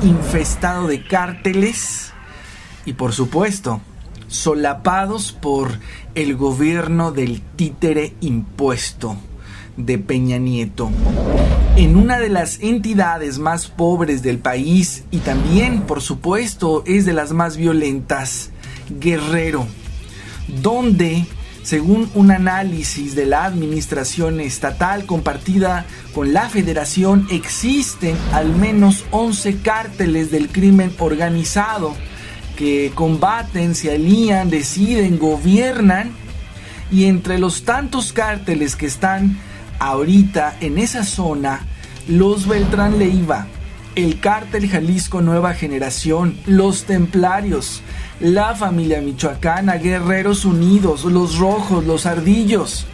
infestado de cárteles y, por supuesto, solapados por el gobierno del títere impuesto de Peña Nieto. En una de las entidades más pobres del país y también, por supuesto, es de las más violentas, Guerrero, donde, según un análisis de la administración estatal compartida con la federación, existen al menos 11 cárteles del crimen organizado que combaten, se alían, deciden, gobiernan, y entre los tantos cárteles que están ahorita en esa zona, los Beltrán Leiva, el Cártel Jalisco Nueva Generación, los Templarios, la familia michoacana, Guerreros Unidos, los Rojos, los Ardillos.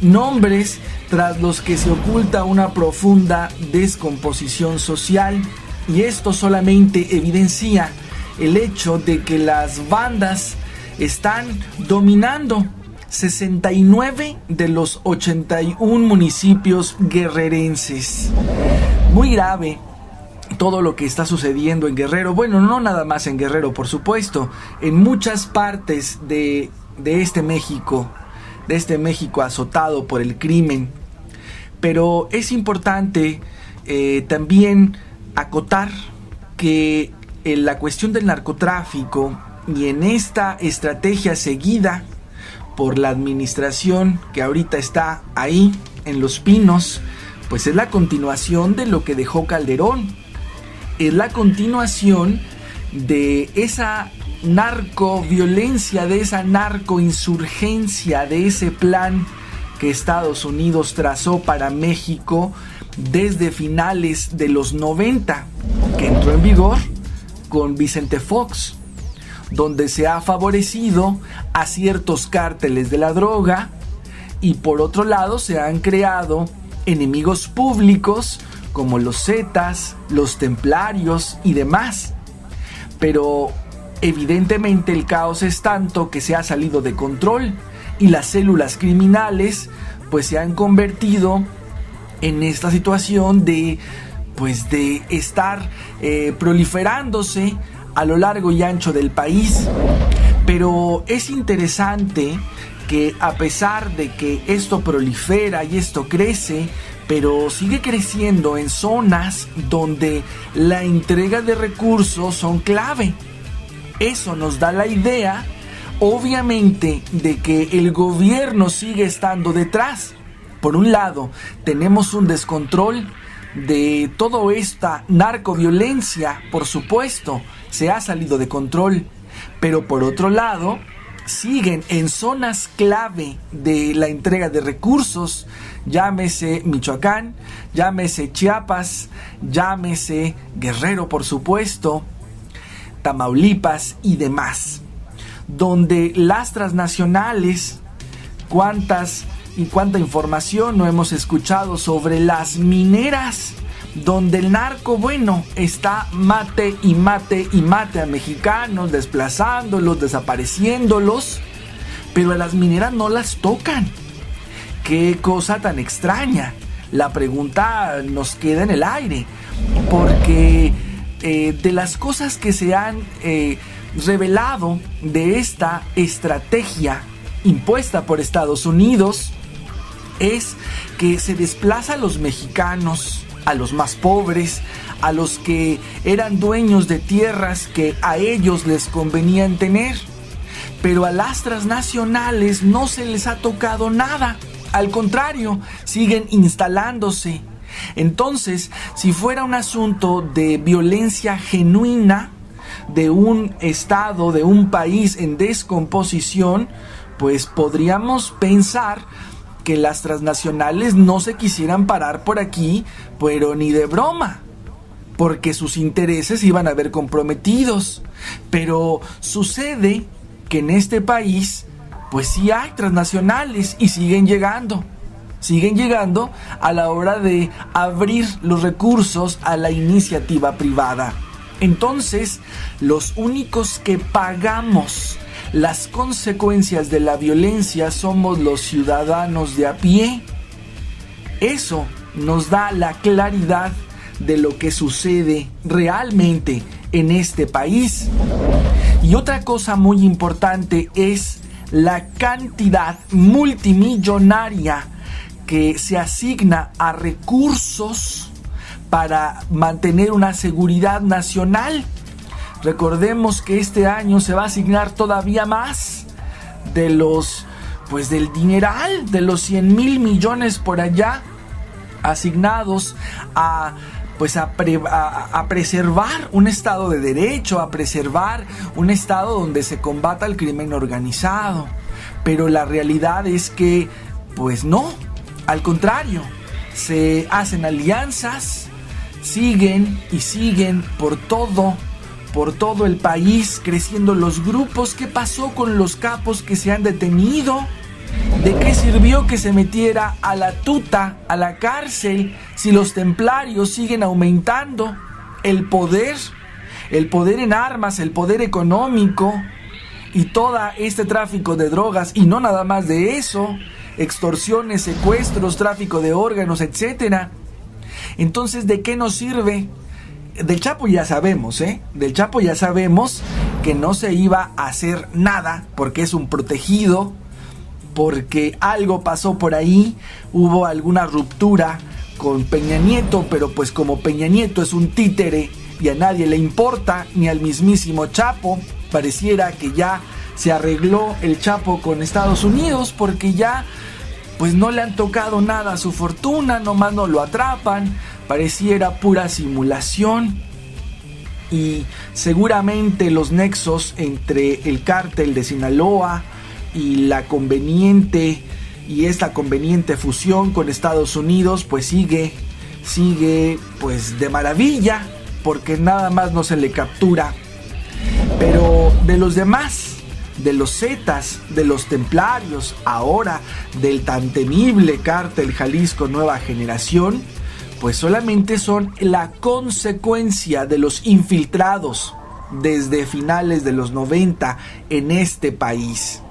Nombres tras los que se oculta una profunda descomposición social, y esto solamente evidencia el hecho de que las bandas están dominando 69 de los 81 municipios guerrerenses. Muy grave todo lo que está sucediendo en Guerrero. Bueno, no nada más en Guerrero, por supuesto, en muchas partes de este México azotado por el crimen. Pero es importante también acotar que en la cuestión del narcotráfico y en esta estrategia seguida por la administración que ahorita está ahí en Los Pinos, pues es la continuación de lo que dejó Calderón. Es la continuación de esa narcoviolencia, de esa narcoinsurgencia, de ese plan que Estados Unidos trazó para México desde finales de los 90, que entró en vigor con Vicente Fox, donde se ha favorecido a ciertos cárteles de la droga y por otro lado se han creado enemigos públicos como los Zetas, los Templarios y demás. Pero evidentemente el caos es tanto que se ha salido de control y las células criminales pues se han convertido en esta situación de estar proliferándose a lo largo y ancho del país. Pero es interesante que a pesar de que esto prolifera y esto crece, pero sigue creciendo en zonas donde la entrega de recursos son clave. Eso nos da la idea, obviamente, de que el gobierno sigue estando detrás. Por un lado, tenemos un descontrol de toda esta narcoviolencia, por supuesto, se ha salido de control, pero por otro lado, siguen en zonas clave de la entrega de recursos, llámese Michoacán, llámese Chiapas, llámese Guerrero, por supuesto, Tamaulipas y demás, donde las transnacionales, cuánta información no hemos escuchado sobre las mineras, donde el narco, está mate y mate y mate a mexicanos, desplazándolos, desapareciéndolos, pero a las mineras no las tocan. Qué cosa tan extraña. La pregunta nos queda en el aire, porque de las cosas que se han revelado de esta estrategia impuesta por Estados Unidos es que se desplaza a los mexicanos, a los más pobres, a los que eran dueños de tierras que a ellos les convenían tener, pero a las transnacionales no se les ha tocado nada, al contrario, siguen instalándose. Entonces, si fuera un asunto de violencia genuina de un estado, de un país en descomposición, pues podríamos pensar que las transnacionales no se quisieran parar por aquí, pero ni de broma, porque sus intereses iban a ver comprometidos. Pero sucede que en este país, pues sí hay transnacionales y siguen llegando a la hora de abrir los recursos a la iniciativa privada. Entonces, los únicos que pagamos las consecuencias de la violencia somos los ciudadanos de a pie. Eso nos da la claridad de lo que sucede realmente en este país. Y otra cosa muy importante es la cantidad multimillonaria que se asigna a recursos para mantener una seguridad nacional. Recordemos que este año se va a asignar todavía más del dineral, de los 100,000 millones por allá, asignados a preservar un estado de derecho, a preservar un estado donde se combata el crimen organizado. Pero la realidad es que, pues no, al contrario, se hacen alianzas, siguen y siguen por todo el país, creciendo los grupos. ¿Qué pasó con los capos que se han detenido? ¿De qué sirvió que se metiera a la tuta, a la cárcel, si los templarios siguen aumentando el poder en armas, el poder económico y todo este tráfico de drogas? Y no nada más de eso, extorsiones, secuestros, tráfico de órganos, etcétera. Entonces, ¿de qué nos sirve? Del Chapo ya sabemos, Del Chapo ya sabemos que no se iba a hacer nada porque es un protegido, porque algo pasó por ahí, hubo alguna ruptura con Peña Nieto, pero pues como Peña Nieto es un títere y a nadie le importa, ni al mismísimo Chapo, pareciera que ya se arregló el Chapo con Estados Unidos porque ya pues no le han tocado nada a su fortuna, nomás no lo atrapan, pareciera pura simulación. Y seguramente los nexos entre el cártel de Sinaloa y esta conveniente fusión con Estados Unidos pues sigue pues de maravilla, porque nada más no se le captura. Pero de los demás, de los Zetas, de los templarios, ahora del tan temible cártel Jalisco Nueva Generación, pues solamente son la consecuencia de los infiltrados desde finales de los 90 en este país.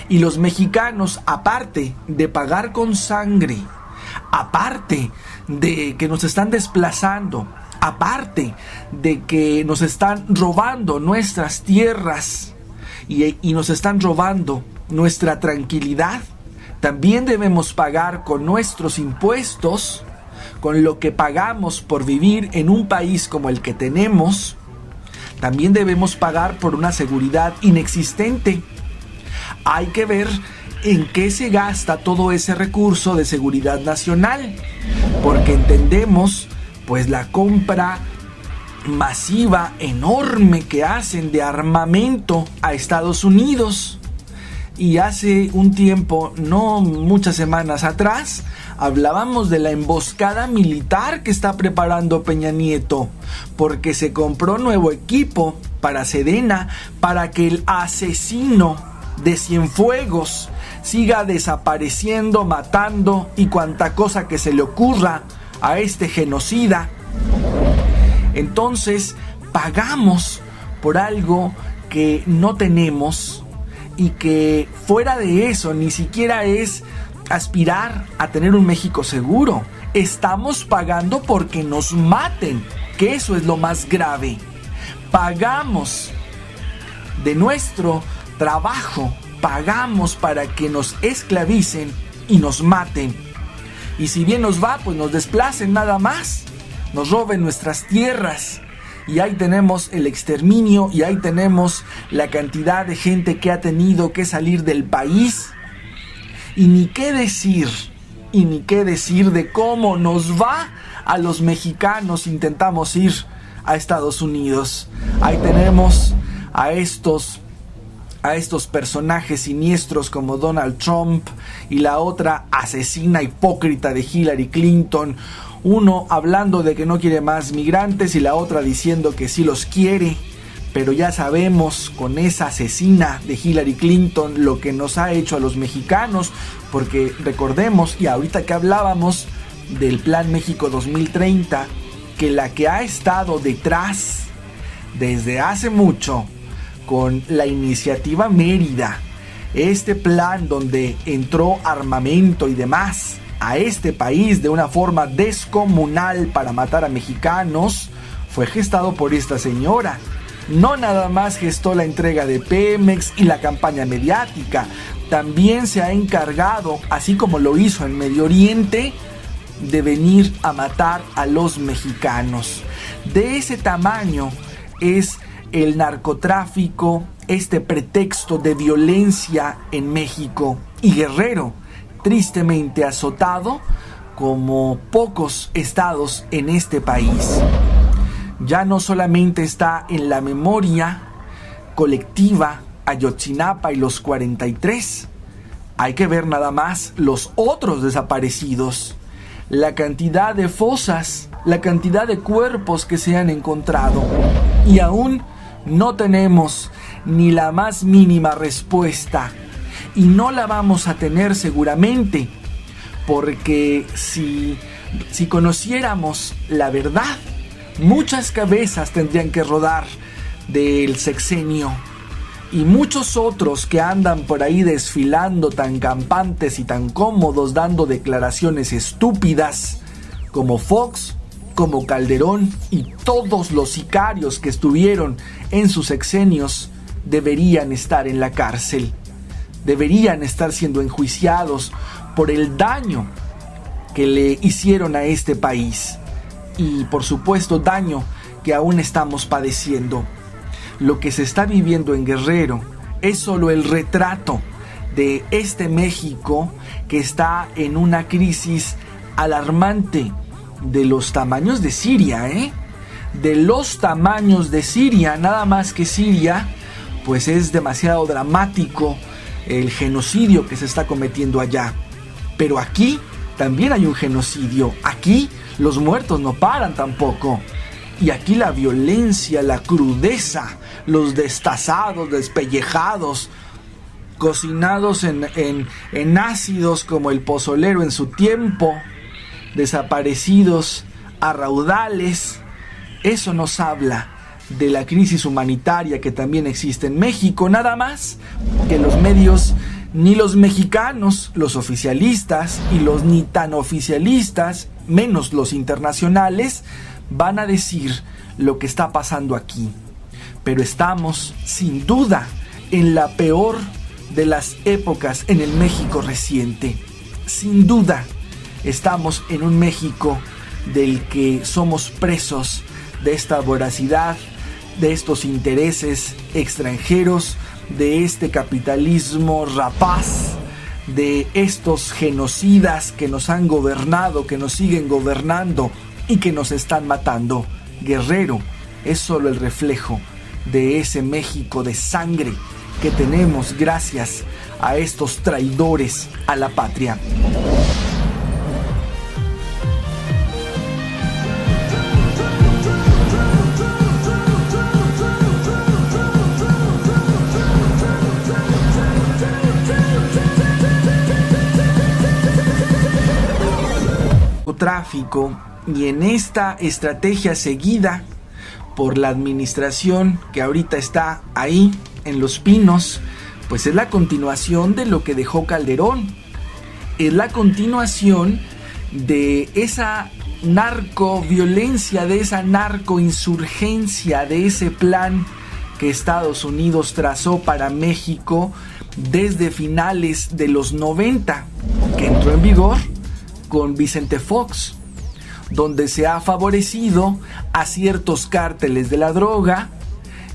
Y los mexicanos, aparte de pagar con sangre, aparte de que nos están desplazando, aparte de que nos están robando nuestras tierras y nos están robando nuestra tranquilidad, también debemos pagar con nuestros impuestos, con lo que pagamos por vivir en un país como el que tenemos. También debemos pagar por una seguridad inexistente. Hay que ver en qué se gasta todo ese recurso de seguridad nacional, porque entendemos pues la compra masiva, enorme que hacen de armamento a Estados Unidos. Y hace un tiempo, no muchas semanas atrás, hablábamos de la emboscada militar que está preparando Peña Nieto, porque se compró nuevo equipo para Sedena, para que el asesino de Cienfuegos siga desapareciendo, matando y cuanta cosa que se le ocurra a este genocida. Entonces pagamos por algo que no tenemos y que fuera de eso ni siquiera es aspirar a tener un México seguro. Estamos pagando porque nos maten, que eso es lo más grave. Pagamos de nuestro trabajo, pagamos para que nos esclavicen y nos maten. Y si bien nos va, pues nos desplacen nada más, nos roben nuestras tierras. Y ahí tenemos el exterminio y ahí tenemos la cantidad de gente que ha tenido que salir del país. Y ni qué decir de cómo nos va a los mexicanos si intentamos ir a Estados Unidos. Ahí tenemos a estos personajes siniestros como Donald Trump y la otra asesina hipócrita de Hillary Clinton. Uno hablando de que no quiere más migrantes y la otra diciendo que sí los quiere. Pero ya sabemos con esa asesina de Hillary Clinton lo que nos ha hecho a los mexicanos, porque recordemos, y ahorita que hablábamos del Plan México 2030, que la que ha estado detrás desde hace mucho con la iniciativa Mérida, este plan donde entró armamento y demás, a este país de una forma descomunal para matar a mexicanos fue gestado por esta señora. No nada más gestó la entrega de Pemex y la campaña mediática, también se ha encargado, así como lo hizo en Medio Oriente, de venir a matar a los mexicanos. De ese tamaño es el narcotráfico, este pretexto de violencia en México, y Guerrero, tristemente azotado como pocos estados en este país. Ya no solamente está en la memoria colectiva Ayotzinapa y los 43, hay que ver nada más los otros desaparecidos, la cantidad de fosas, la cantidad de cuerpos que se han encontrado, y aún no tenemos ni la más mínima respuesta, y no la vamos a tener seguramente, porque si conociéramos la verdad, muchas cabezas tendrían que rodar del sexenio, y muchos otros que andan por ahí desfilando tan campantes y tan cómodos dando declaraciones estúpidas, como Fox, como Calderón y todos los sicarios que estuvieron en sus sexenios, deberían estar en la cárcel, deberían estar siendo enjuiciados por el daño que le hicieron a este país, y por supuesto daño que aún estamos padeciendo. Lo que se está viviendo en Guerrero es solo el retrato de este México que está en una crisis alarmante de los tamaños de Siria, de los tamaños de Siria. Nada más que Siria, pues es demasiado dramático el genocidio que se está cometiendo allá. Pero aquí también hay un genocidio. Aquí los muertos no paran tampoco. Y aquí la violencia, la crudeza, los destazados, despellejados, cocinados en ácidos como el pozolero en su tiempo, desaparecidos a raudales. Eso nos habla de la crisis humanitaria que también existe en México. Nada más que los medios, ni los mexicanos, los oficialistas y los ni tan oficialistas, menos los internacionales, van a decir lo que está pasando aquí. Pero estamos, sin duda, en la peor de las épocas en el México reciente. Sin duda, estamos en un México del que somos presos de esta voracidad, de estos intereses extranjeros, de este capitalismo rapaz, de estos genocidas que nos han gobernado, que nos siguen gobernando y que nos están matando. Guerrero es solo el reflejo de ese México de sangre que tenemos gracias a estos traidores a la patria. Tráfico, y en esta estrategia seguida por la administración que ahorita está ahí en Los Pinos, pues es la continuación de lo que dejó Calderón, es la continuación de esa narcoviolencia, de esa narcoinsurgencia, de ese plan que Estados Unidos trazó para México desde finales de los 90, que entró en vigor con Vicente Fox, donde se ha favorecido a ciertos cárteles de la droga,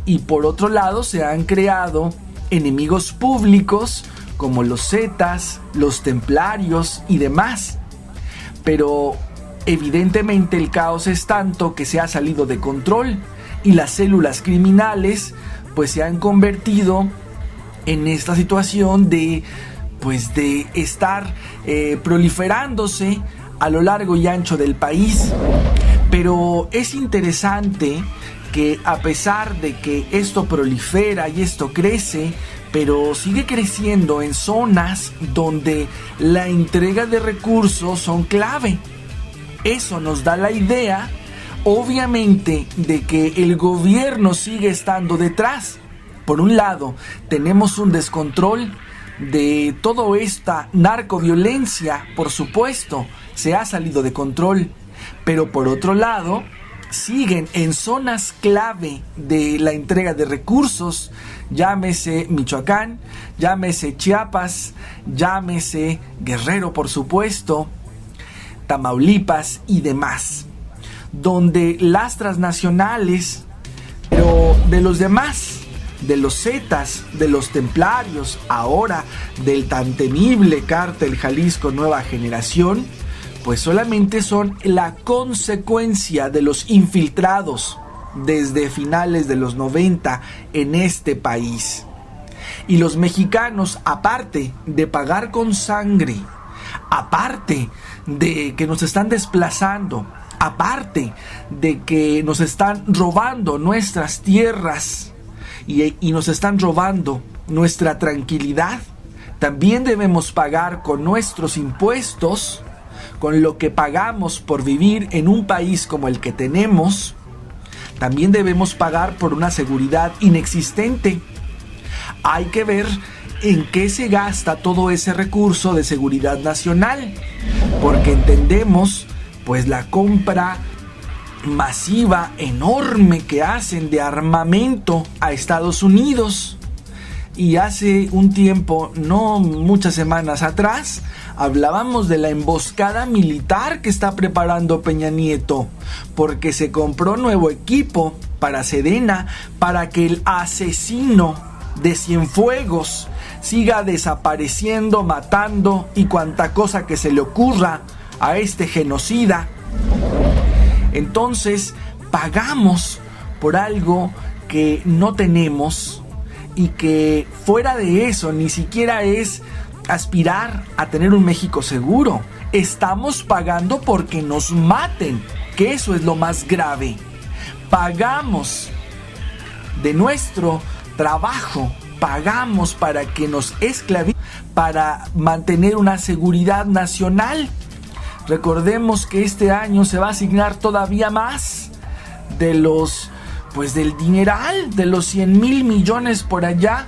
y por otro lado se han creado enemigos públicos como los Zetas, los Templarios y demás. Pero evidentemente el caos es tanto que se ha salido de control, y las células criminales pues se han convertido en esta situación de estar proliferándose a lo largo y ancho del país. Pero es interesante que a pesar de que esto prolifera y esto crece, pero sigue creciendo en zonas donde la entrega de recursos son clave. Eso nos da la idea, obviamente, de que el gobierno sigue estando detrás. Por un lado, tenemos un descontrol de toda esta narcoviolencia, por supuesto, se ha salido de control. Pero por otro lado, siguen en zonas clave de la entrega de recursos, llámese Michoacán, llámese Chiapas, llámese Guerrero, por supuesto, Tamaulipas y demás, donde las transnacionales, pero de los demás, de los Zetas, de los Templarios, ahora del tan temible cártel Jalisco Nueva Generación, pues solamente son la consecuencia de los infiltrados desde finales de los 90 en este país. Y los mexicanos, aparte de pagar con sangre, aparte de que nos están desplazando, aparte de que nos están robando nuestras tierras y nos están robando nuestra tranquilidad, también debemos pagar con nuestros impuestos, con lo que pagamos por vivir en un país como el que tenemos. También debemos pagar por una seguridad inexistente. Hay que ver en qué se gasta todo ese recurso de seguridad nacional, porque entendemos pues la compra masiva enorme que hacen de armamento a Estados Unidos. Y hace un tiempo, no muchas semanas atrás, hablábamos de la emboscada militar que está preparando Peña Nieto, porque se compró nuevo equipo para Sedena, para que el asesino de Cienfuegos siga desapareciendo, matando y cuanta cosa que se le ocurra a este genocida. Entonces, pagamos por algo que no tenemos y que fuera de eso ni siquiera es aspirar a tener un México seguro. Estamos pagando porque nos maten, que eso es lo más grave. Pagamos de nuestro trabajo, pagamos para que nos esclavicen, para mantener una seguridad nacional. Recordemos que este año se va a asignar todavía más de los, pues del dineral, de los 100,000 millones por allá,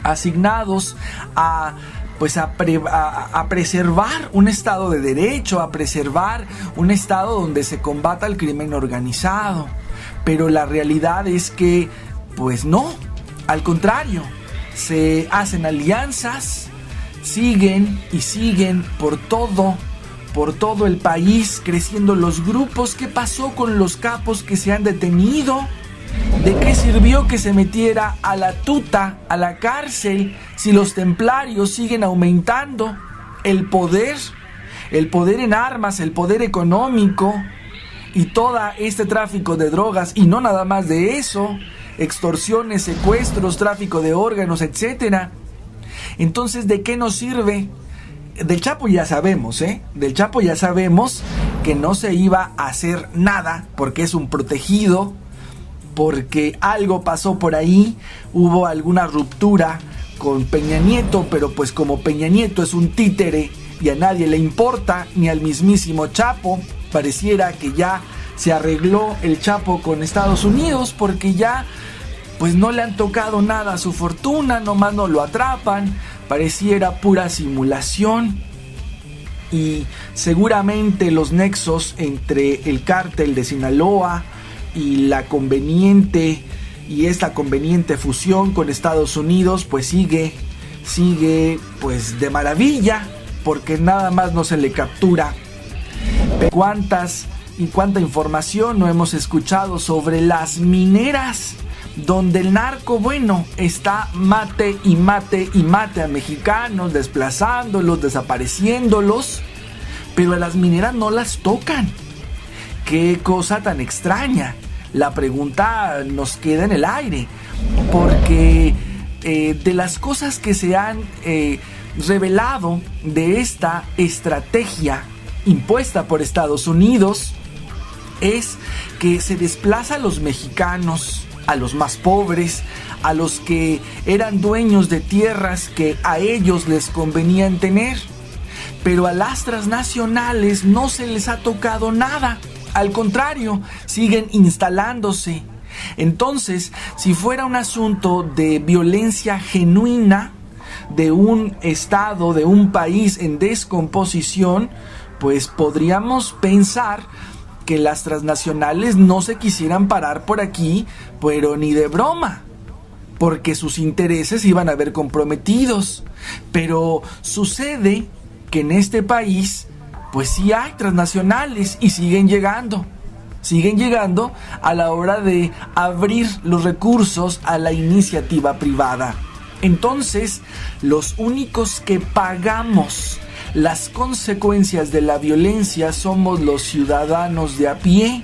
asignados a preservar un Estado de Derecho, a preservar un Estado donde se combata el crimen organizado. Pero la realidad es que, pues no, al contrario, se hacen alianzas, siguen y siguen por todo el país creciendo los grupos. ¿Qué pasó con los capos que se han detenido? ¿De qué sirvió que se metiera a la tuta, a la cárcel, si los templarios siguen aumentando el poder en armas, el poder económico y todo este tráfico de drogas? Y no nada más de eso, extorsiones, secuestros, tráfico de órganos, etcétera. Entonces, ¿de qué nos sirve? Del Chapo ya sabemos, Del Chapo ya sabemos que no se iba a hacer nada porque es un protegido, porque algo pasó por ahí, hubo alguna ruptura con Peña Nieto, pero pues como Peña Nieto es un títere y a nadie le importa, ni al mismísimo Chapo, pareciera que ya se arregló el Chapo con Estados Unidos, porque ya pues no le han tocado nada a su fortuna, nomás no lo atrapan, pareciera pura simulación. Y seguramente los nexos entre el cártel de Sinaloa y esta conveniente fusión con Estados Unidos pues sigue pues de maravilla, porque nada más no se le captura. Cuánta información no hemos escuchado sobre las mineras, donde el narco, bueno, está mate y mate y mate a mexicanos, desplazándolos, desapareciéndolos, pero a las mineras no las tocan. Qué cosa tan extraña. La pregunta nos queda en el aire, porque de las cosas que se han revelado de esta estrategia impuesta por Estados Unidos es que se desplaza a los mexicanos, a los más pobres, a los que eran dueños de tierras que a ellos les convenían tener, pero a las transnacionales no se les ha tocado nada. Al contrario, siguen instalándose. Entonces, si fuera un asunto de violencia genuina, de un estado, de un país en descomposición, pues podríamos pensar que las transnacionales no se quisieran parar por aquí, pero ni de broma, porque sus intereses iban a ver comprometidos. Pero sucede que en este país, pues sí hay transnacionales y siguen llegando a la hora de abrir los recursos a la iniciativa privada. Entonces, los únicos que pagamos las consecuencias de la violencia somos los ciudadanos de a pie.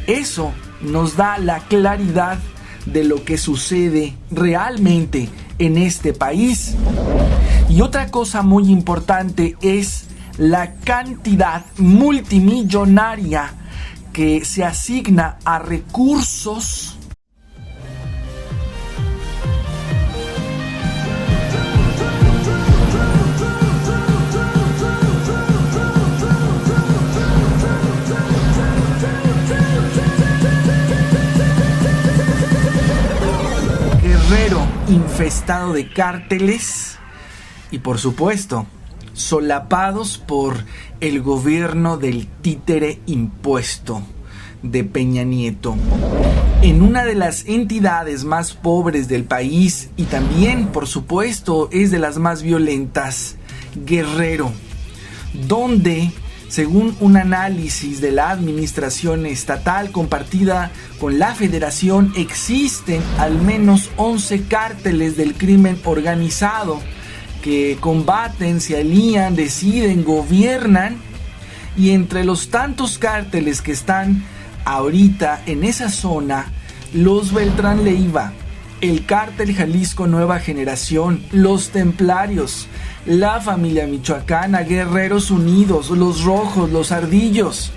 Eso nos da la claridad de lo que sucede realmente en este país. Y otra cosa muy importante es la cantidad multimillonaria que se asigna a recursos Guerrero infestado de cárteles y, por supuesto, solapados por el gobierno del títere impuesto de Peña Nieto. En una de las entidades más pobres del país y también, por supuesto, es de las más violentas, Guerrero, donde, según un análisis de la administración estatal compartida con la federación, existen al menos 11 cárteles del crimen organizado que combaten, se alían, deciden, gobiernan. Y entre los tantos cárteles que están ahorita en esa zona, los Beltrán Leiva, el cártel Jalisco Nueva Generación, los Templarios, la familia michoacana, Guerreros Unidos, los Rojos, los Ardillos.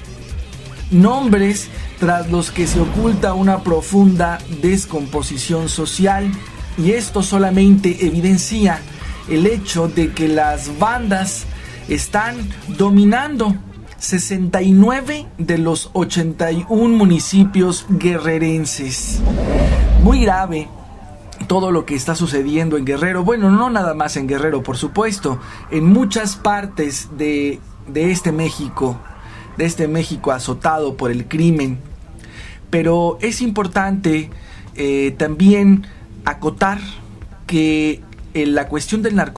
Nombres tras los que se oculta una profunda descomposición social, y esto solamente evidencia el hecho de que las bandas están dominando 69 de los 81 municipios guerrerenses. Muy grave todo lo que está sucediendo en Guerrero. Bueno, no nada más en Guerrero, por supuesto, en muchas partes de este México azotado por el crimen. Pero es importante también acotar que la cuestión del narcotráfico